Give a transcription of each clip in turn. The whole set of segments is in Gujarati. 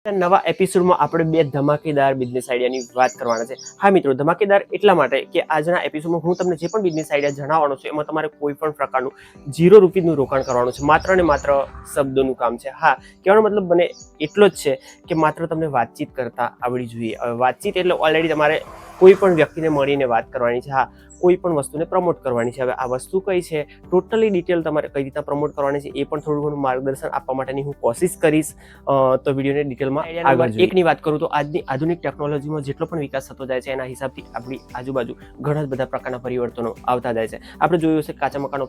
નવા એપિસોડમાં આપણે બે ધમાકેદાર બિઝનેસ આઈડિયાની વાત કરવાના છે. હા મિત્રો, ધમાકેદાર એટલા માટે કે આજના એપિસોડમાં હું તમને જે પણ બિઝનેસ આઈડિયા જણાવવાનો છું એમાં તમારે કોઈ પણ પ્રકારનું ₹0 રોકાણ કરવાનું છે. માત્ર ને માત્ર શબ્દોનું કામ છે. હા, કહેવાનો મતલબ મને એટલો જ છે કે માત્ર તમને વાતચીત કરતા આવડી જોઈએ. હવે વાતચીત એટલે ઓલરેડી તમારે કોઈ પણ વ્યક્તિને મળીને વાત કરવાની છે. હા, કોઈ પણ વસ્તુને પ્રમોટ કરવાની છે. હવે આ વસ્તુ કઈ છે, ટોટલી ડિટેલ તમારે કઈ રીતના પ્રમોટ કરવાની છે એ પણ થોડું ઘણું માર્ગદર્શન આપવા માટેની હું કોશિશ કરીશ. તો વિડીયોને ડિટેલમાં આગળ એકની વાત કરું તો આજની આધુનિક ટેકનોલોજીમાં જેટલો પણ વિકાસ થતો જાય છે એના હિસાબથી આપણી આજુબાજુ ઘણા જ બધા પ્રકારના પરિવર્તનો આવતા જાય છે. આપણે જોયું છે કાચા મકાનો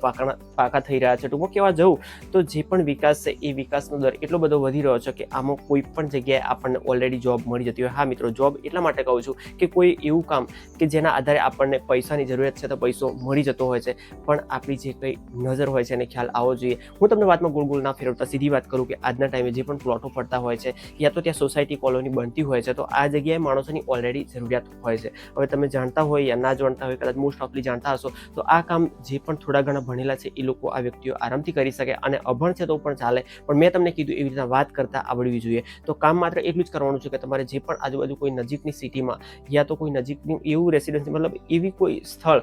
પાકા થઈ રહ્યા છે. ટૂંકમાં કહેવા જવું તો જે પણ વિકાસ છે એ વિકાસનો દર એટલો બધો વધી રહ્યો છે કે આમાં કોઈ પણ જગ્યાએ આપણને ઓલરેડી જોબ મળી જતી હોય. હા મિત્રો, જોબ એટલા માટે કહું છું કે કોઈ એવું કામ કે જેના આધારે આપણને પૈસાની જરૂરિયાત છે તો પૈસો મળી જતો હોય છે, પણ આપણી જે કંઈ નજર હોય છે એને ખ્યાલ આવવો જોઈએ. હું તમને વાતમાં ગોળ ગોળ ના ફેરવતા સીધી વાત કરું કે આજના ટાઈમે જે પણ પ્લોટો પડતા હોય છે યા તો ત્યાં સોસાયટી કોલોની બનતી હોય છે તો આ જગ્યાએ માણસોની ઓલરેડી જરૂરિયાત હોય છે. હવે તમે જાણતા હોય યા ના જાણતા હોય, કદાચ મોસ્ટ ઓફલી જાણતા હશો, તો આ કામ જે પણ થોડા ઘણા ભણેલા છે એ લોકો આ વ્યક્તિઓ આરામથી કરી શકે, અને અભણ છે તો પણ ચાલે, પણ મેં તમને કીધું એવી રીતના વાત કરતા આવડવી જોઈએ. તો કામ માત્ર એટલું જ કરવાનું છે કે તમારે જે પણ આજુબાજુ કોઈ નજીકની સિટીમાં યા તો કોઈ નજીકનું એવું રેસિડેન્સી મતલબ એવી કોઈ સ્થળ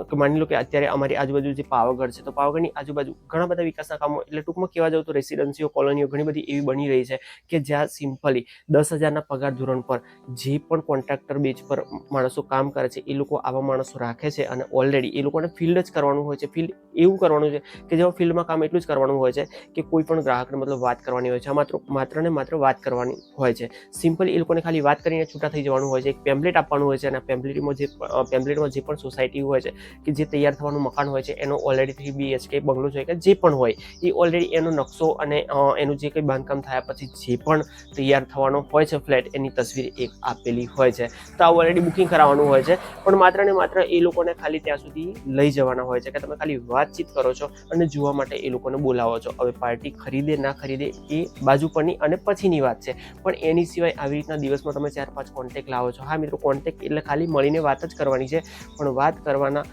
કે માની લો કે અત્યારે અમારી આજુબાજુ જે પાવાગઢ છે તો પાવાગઢની આજુબાજુ ઘણા બધા વિકાસના કામો, એટલે ટૂંકમાં કહેવા જાવ તો રેસિડેન્સીઓ કોલોનીઓ ઘણી બધી એવી બની રહી છે કે જ્યાં સિમ્પલી 10,000ના પગાર ધોરણ પર જે પણ કોન્ટ્રાક્ટર બેઝ પર માણસો કામ કરે છે એ લોકો આવા માણસો રાખે છે, અને ઓલરેડી એ લોકોને ફિલ્ડ જ કરવાનું હોય છે. ફિલ્ડ એવું કરવાનું છે કે જેમાં ફિલ્ડમાં કામ એટલું જ કરવાનું હોય છે કે કોઈ પણ ગ્રાહકને મતલબ વાત કરવાની હોય છે. માત્ર ને માત્ર વાત કરવાની હોય છે. સિમ્પલી એ લોકોને ખાલી વાત કરીને છૂટા થઈ જવાનું હોય છે. એક પેમ્પલેટ આપવાનું હોય છે, અને પેમ્પલેટમાં જે પણ સોસાયટી હોય છે કે જે તૈયાર થવાનું મકાન હોય છે એનો ઓલરેડી 3 BHK બંગલો છે કે જે પણ હોય એ ઓલરેડી એનો નકશો અને એનું જે કંઈ બાંધકામ થયા પછી જે પણ તૈયાર થવાનો હોય છે ફ્લેટ, એની તસવીર એક આપેલી હોય છે. તો આ ઓલરેડી બુકિંગ કરાવવાનું હોય છે, પણ માત્ર ને માત્ર એ લોકોને ખાલી ત્યાં સુધી લઈ જવાના હોય છે કે તમે ખાલી વાતચીત કરો છો અને જોવા માટે એ લોકોને બોલાવો છો. હવે પાર્ટી ખરીદે ના ખરીદે એ બાજુ પરની અને પછીની વાત છે, પણ એની સિવાય આવી રીતના દિવસમાં તમે 4-5 કોન્ટેક્ટ લાવો છો. હા મિત્રો, કોન્ટેક્ટ એટલે ખાલી મળીને વાત જ કરવાની છે, પણ વાત કરવાના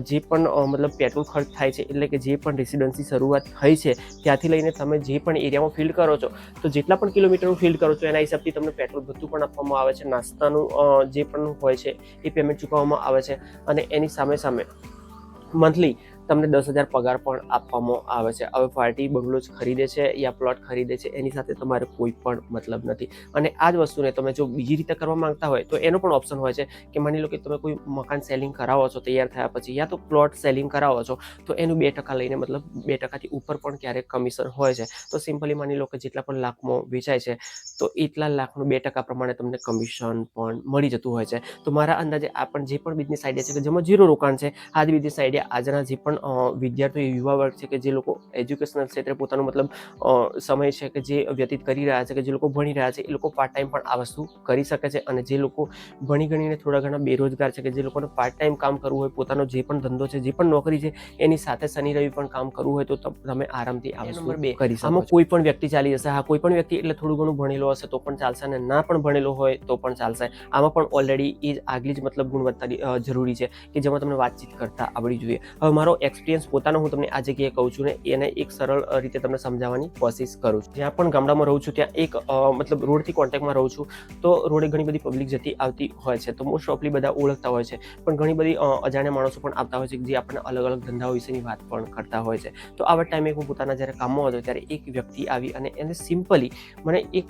જે પણ મતલબ પેટ્રોલ ખર્ચ થાય છે, એટલે કે જે પણ રેસિડન્સી શરૂઆત થઈ છે ત્યાંથી લઈને તમે જે પણ એરિયામાં ફિલ્ડ કરો છો તો જેટલા પણ કિલોમીટરનું ફિલ્ડ કરો છો એના હિસાબથી તમને પેટ્રોલ ભથ્થું પણ આપવામાં આવે છે. નાસ્તાનું જે પણ હોય છે એ પેમેન્ટ ચૂકવવામાં આવે છે, અને એની સામે મંથલી તમને 10,000 પગાર પણ આપવામાં આવે છે. હવે પાર્ટી બંગલો જ ખરીદે છે યા પ્લોટ ખરીદે છે એની સાથે તમારે કોઈ પણ મતલબ નથી. અને આ જ વસ્તુને તમે જો બીજી રીતે કરવા માંગતા હોય તો એનો પણ ઓપ્શન હોય છે કે માની લો કે તમે કોઈ મકાન સેલિંગ કરાવો છો તૈયાર થયા પછી, યા તો પ્લોટ સેલિંગ કરાવો છો તો એનું 2% લઈને મતલબ 2%થી ઉપર પણ ક્યારેક કમિશન હોય છે. તો સિમ્પલી માની લો કે જેટલા પણ લાખમાં વેચાય છે તો એટલા લાખનું 2% પ્રમાણે તમને કમિશન પણ મળી જતું હોય છે. તો મારા અંદાજે આ પણ જે પણ બિઝનેસ આઈડિયા છે કે જેમાં 0 રોકાણ છે, આ જ બિઝનેસ આઈડિયા આજના જે પણ વિદ્યાર્થીઓ, યુવા વર્ગ છે કે જે લોકો એજ્યુકેશનલ ક્ષેત્રે પોતાનું મતલબ સમય છે કે જે વ્યતીત કરી રહ્યા છે, કે જે લોકો ભણી રહ્યા છે, એ લોકો પાર્ટ ટાઈમ પણ આ વસ્તુ કરી શકે છે. અને જે લોકો ભણી ગણીને થોડા ઘણા બેરોજગાર છે કે જે લોકોને પાર્ટ ટાઈમ કામ કરવું હોય, પોતાનો જે પણ ધંધો છે, જે પણ નોકરી છે એની સાથે શનિ રવિ પણ કામ કરવું હોય તો તમે આરામથી આ વસ્તુ કરી શકો. આમાં કોઈ પણ વ્યક્તિ ચાલી જશે. હા, કોઈ પણ વ્યક્તિ એટલે થોડું ઘણું ભણેલો હશે તો પણ ચાલશે, અને ના પણ ભણેલો હોય તો પણ ચાલશે. આમાં પણ ઓલરેડી એ આગલી જ મતલબ ગુણવત્તા જરૂરી છે કે જેમાં તમને વાતચીત કરતા આવડી જોઈએ. હવે મારો એક્સપિરિયન્સ પોતાનો હું તમને આ જગ્યાએ કહું છું ને એને એક સરળ રીતે તમને સમજાવવાની કોશિશ કરું છું. જ્યાં પણ ગામડામાં રહું છું ત્યાં એક મતલબ રોડથી કોન્ટેક્ટમાં રહું છું, તો રોડે ઘણી બધી પબ્લિક જતી આવતી હોય છે, તો મોસ્ટ ઓફલી બધા ઓળખતા હોય છે, પણ ઘણી બધી અજાણ્યા માણસો પણ આવતા હોય છે જે આપણને અલગ અલગ ધંધાઓ વિશેની વાત પણ કરતા હોય છે. તો આવા ટાઈમે હું પોતાના જ્યારે કામમાં હતો ત્યારે એક વ્યક્તિ આવી અને એને સિમ્પલી મને એક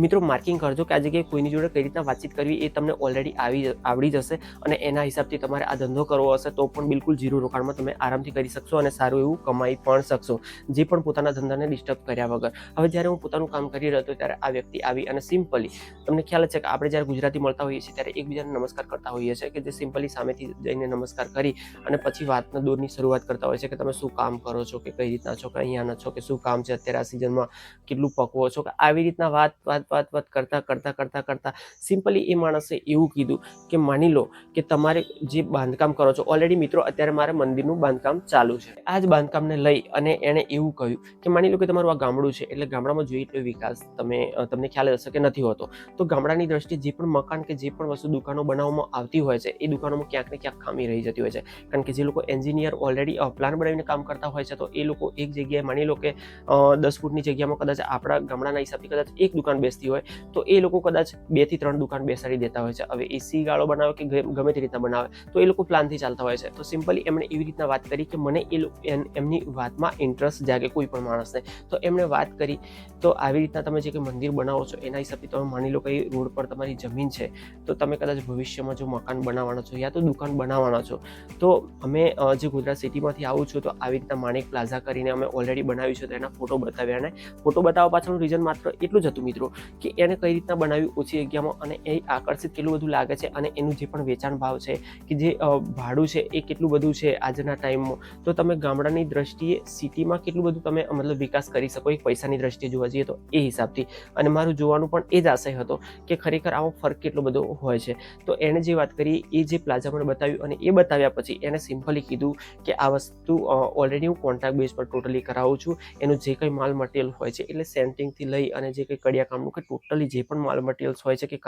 મિત્રો માર્કિંગ કરજો કે આ જગ્યાએ કોઈની જોડે કઈ રીતના વાતચીત કરવી એ તમને ઓલરેડી આવડી જશે, અને એના હિસાબથી તમારે આ ધંધો કરવો હશે તો પણ બિલકુલ 0 રોકાણમાં તમે આરામથી કરી શકશો અને સારું એવું કમાઈ પણ શકશો, જે પણ પોતાના ધંધાને ડિસ્ટર્બ કર્યા વગર. હવે જ્યારે હું પોતાનું કામ કરી રહ્યો હતો ત્યારે આ વ્યક્તિ આવી અને સિમ્પલી, તમને ખ્યાલ છે કે આપણે જ્યારે ગુજરાતી મળતા હોઈએ છીએ ત્યારે એકબીજાને નમસ્કાર કરતા હોઈએ છીએ કે જે સિમ્પલી સામેથી જઈને નમસ્કાર કરી અને પછી વાતના દોરની શરૂઆત કરતા હોય છે કે તમે શું કામ કરો છો, કે કઈ રીતના છો, કે અહીંયાના છો, કે શું કામ છે અત્યારે આ સિઝનમાં, કેટલું પકવો છો, કે આવી રીતના વાત કરતા સિમ્પલી એ માણસે એવું કીધું કે માની લો કે તમારે જે બાંધકામ કરો છો, ઓલરેડી મિત્રો અત્યારે મારે મંદિરનું બાંધકામ ચાલુ છે. આ જ બાંધકામને લઈ અને એણે એવું કહ્યું કે માની લો કે તમારું આ ગામડું છે, એટલે ગામડામાં જોઈએ એટલો વિકાસ તમને ખ્યાલ હશે કે નથી હોતો. તો ગામડાની દ્રષ્ટિએ જે પણ મકાન કે જે પણ વસ્તુ દુકાનો બનાવવામાં આવતી હોય છે એ દુકાનોમાં ક્યાંક ને ક્યાંક ખામી રહી જતી હોય છે, કારણ કે જે લોકો એન્જિનિયર ઓલરેડી પ્લાન બનાવીને કામ કરતા હોય છે તો એ લોકો એક જગ્યાએ માની લો કે 10 ફૂટની જગ્યામાં કદાચ આપણા ગામડાના હિસાબથી કદાચ એક દુકાન દુકાન બેસતી હોય તો એ લોકો કદાચ 2 થી 3 દુકાન બેસાડી દેતા હોય છે. હવે એ સી ગાળો બનાવે કે ગમે તે રીતના બનાવે તો એ લોકો પ્લાનથી ચાલતા હોય છે. તો સિમ્પલી એમણે એવી રીતના વાત કરી કે મને એમની વાતમાં ઇન્ટરેસ્ટ જાગે કોઈ પણ માણસને. તો એમણે વાત કરી તો આવી રીતના તમે જે કંઈ મંદિર બનાવો છો એના હિસાબથી તમે માની લો કે રોડ પર તમારી જમીન છે તો તમે કદાચ ભવિષ્યમાં જો મકાન બનાવવાના છો યા તો દુકાન બનાવવાના છો તો અમે જે ગુજરાત સિટીમાંથી આવું છું તો આવી રીતના માણેક પ્લાઝા કરીને અમે ઓલરેડી બનાવ્યું છે તો એના ફોટો બતાવ્યા. અને ફોટો બતાવવા પાછળનું રીઝન માત્ર એટલું જ હતું મિત્રો કે એને કઈ રીતના બનાવ્યું ઓછી જગ્યામાં અને એ આકર્ષિત કેટલું બધું લાગે છે અને એનું જે પણ વેચાણ ભાવ છે કે જે ભાડું છે એ કેટલું બધું છે આજના ટાઈમમાં. તો તમે ગામડાની દ્રષ્ટિએ સિટીમાં કેટલું બધું તમે મતલબ વિકાસ કરી શકો એક પૈસાની દ્રષ્ટિએ જોવા જઈએ તો એ હિસાબથી. અને મારું જોવાનું પણ એ જ આશય હતો કે ખરેખર આવો ફરક કેટલો બધો હોય છે. તો એણે જે વાત કરી એ જે પ્લાઝા મને બતાવ્યું અને એ બતાવ્યા પછી એને સિમ્પલી કીધું કે આ વસ્તુ ઓલરેડી હું કોન્ટ્રાક્ટ બેઝ પર ટોટલી કરાવું છું. એનું જે કંઈ માલ મટીરિયલ હોય છે એટલે સેન્ટિંગથી લઈ અને જે કંઈ કડિયા કામનું કે ટોટલી જે પણ માલ મટીરિયલ્સ હોય છે કે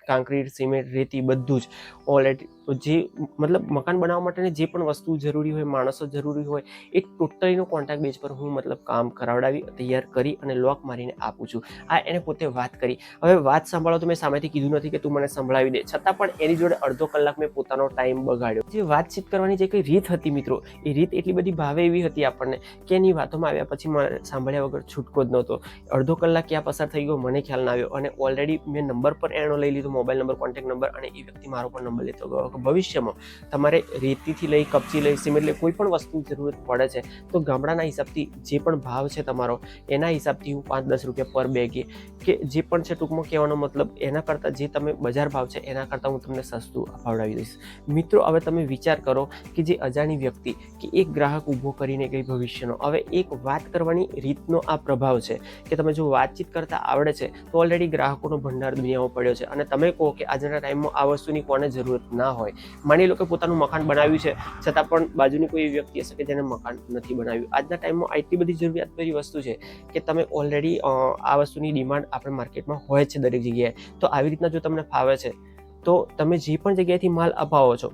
કાંકરીટ સિમેન્ટ રેતી બધું જ ઓલરેડી જે મતલબ મકાન બનાવવા માટેની જે પણ વસ્તુ જરૂરી હોય માણસો જરૂરી હોય એ ટોટલીનો કોન્ટ્રાક્ટ બેઝ પર હું મતલબ કામ કરાવડાવી તૈયાર કરી અને લોક મારીને આપું છું. આ એને પોતે વાત કરી. હવે વાત સાંભળો તો મેં સામેથી કીધું નથી કે તું મને સંભળાવી દે, છતાં પણ એની જોડે અડધો કલાક મેં પોતાનો ટાઈમ બગાડ્યો. જે વાતચીત કરવાની જે કંઈ રીત હતી મિત્રો એ રીત એટલી બધી ભાવે એવી હતી આપણને કે એની વાતોમાં આવ્યા પછી મારે સાંભળ્યા વગર છૂટકો જ નહોતો. અડધો કલાક ક્યાં પસાર થઈ ગયો મને ખ્યાલ ના આવ્યો. અને ઓલરેડી મેં નંબર પર એનો લઈ લીધો, મોબાઈલ નંબર, કોન્ટેક્ટ નંબર, અને એ વ્યક્તિ મારો પણ નંબર લેતો ગયો કે ભવિષ્યમાં તમારે રેતીથી લઈ કપચી લઈ સિમેન્ટ લઈ કોઈ પણ વસ્તુ જરૂરત પડે છે તો ગામડાના હિસાબથી જે પણ ભાવ છે તમારો એના હિસાબથી હું 5-10 રૂપિયા પર બેગે કે જે પણ છે ટૂંકમાં કહેવાનો મતલબ એના કરતાં જે તમે બજાર ભાવ છે એના કરતાં હું તમને સસ્તું અપાવડાવી દઈશ. મિત્રો હવે તમે વિચાર કરો કે જે અજાણી વ્યક્તિ કે એક ગ્રાહક ઊભો કરીને ગઈ ભવિષ્યનો. હવે એક વાત કરવાની રીતનો આ પ્રભાવ છે કે તમે જો વાતચીત કરતા આવડે છે તો ઓલરેડી ગ્રાહકોનો ભંડાર દુનિયામાં પડ્યો છે. અને તમે કહો કે આજના ટાઈમમાં આ વસ્તુની કોને જરૂરત ના હોય. માની લો કે પોતાનું મકાન બનાવ્યું છે છતાં પણ બાજુની કોઈ વ્યક્તિ હશે કે જેને મકાન નથી બનાવ્યું. આજના ટાઈમમાં આટલી બધી જરૂરિયાતભરી વસ્તુ છે કે તમે ઓલરેડી આ વસ્તુની ડિમાન્ડ આપણે માર્કેટમાં હોય છે દરેક જગ્યાએ. તો આવી રીતના જો તમને ફાવે છે તો તમે જે પણ જગ્યાએથી માલ અપાવો છો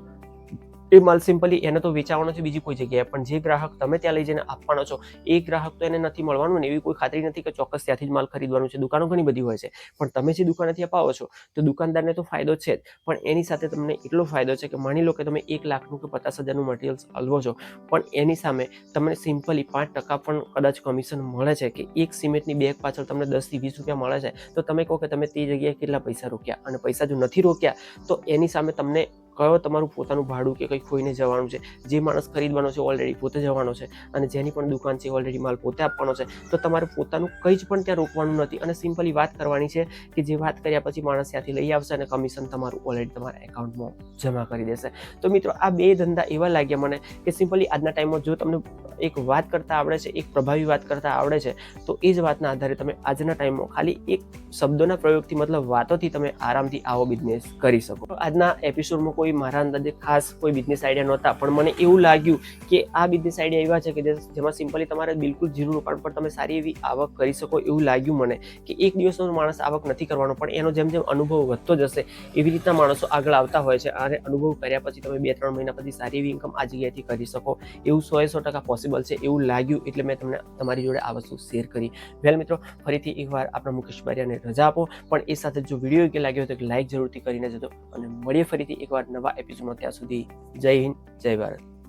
એ માલ સિમ્પલી એને તો વેચાવાનો છે બીજી કોઈ જગ્યાએ, પણ જે ગ્રાહક તમે ત્યાં લઈ જઈને આપવાનો છો એ ગ્રાહક તો એને નથી મળવાનું ને એવી કોઈ ખાતરી નથી કે ચોક્કસ ત્યાંથી જ માલ ખરીદવાનું છે. દુકાનો ઘણી બધી હોય છે પણ તમે જે દુકાનેથી અપાવો છો તો દુકાનદારને તો ફાયદો છે જ, પણ એની સાથે તમને એટલો ફાયદો છે કે માની લો કે તમે 1 લાખનું કે 50,000નું મટીરિયલ્સ અલવો છો પણ એની સામે તમને સિમ્પલી 5% પણ કદાચ કમિશન મળે છે કે એક સિમેન્ટની બેગ પાછળ તમને 10 થી 20 રૂપિયા મળે છે તો તમે કહો કે તમે તે જગ્યાએ કેટલા પૈસા રોક્યા. અને પૈસા જો નથી રોક્યા તો એની સામે તમને કયો તમારું પોતાનું ભાડું કે કંઈ ખોઈને જવાનું છે. જે માણસ ખરીદવાનો છે ઓલરેડી પોતે જવાનો છે અને જેની પણ દુકાન છે ઓલરેડી માલ પોતે આપવાનો છે. તો તમારે પોતાનું કંઈ જ પણ ત્યાં રોકવાનું નથી અને સિમ્પલી વાત કરવાની છે કે જે વાત કર્યા પછી માણસ ત્યાંથી લઈ આવશે અને કમિશન તમારું ઓલરેડી તમારા એકાઉન્ટમાં જમા કરી દેશે. તો મિત્રો આ બે ધંધા એવા લાગ્યા મને કે સિમ્પલી આજના ટાઈમમાં જો તમને એક વાત કરતા આવડે છે, એક પ્રભાવી વાત કરતા આવડે છે તો એ જ વાતના આધારે તમે આજના ટાઈમમાં ખાલી એક શબ્દોના પ્રયોગથી મતલબ વાતોથી તમે આરામથી આવો બિઝનેસ કરી શકો. આજના એપિસોડમાં કોઈ મારા અંદાજે ખાસ કોઈ બિઝનેસ આઈડિયા નહોતા પણ મને એવું લાગ્યું કે આ બિઝનેસ આઈડિયા એવા છે કે જેમાં સિમ્પલી તમારે બિલકુલ ઝીરો રોકાણ પર તમે સારી એવી આવક કરી શકો એવું લાગ્યું મને કે એક દિવસનો માણસ આવક નથી કરવાનો પણ એનો જેમ જેમ અનુભવ વધતો જશે એવી રીતના માણસો આગળ આવતા હોય છે અને અનુભવ કર્યા પછી તમે 2-3 મહિના પછી સારી એવી ઇન્કમ આ જગ્યાએથી કરી શકો એવું 100% પોસિબલ છે એવું લાગ્યું એટલે મેં તમને તમારી જોડે આ વસ્તુ શેર કરી. વેલ મિત્રો ફરીથી એકવાર આપણા મુકેશ બારિયાને રજા આપો પણ એ સાથે જો વિડીયો યોગ્ય લાગ્યો હોય તો લાઈક જરૂરથી કરીને જજો અને મળીએ ફરીથી એકવાર નવા એપિસોડમાં. ત્યાં સુધી જય હિન્દ, જય ભારત.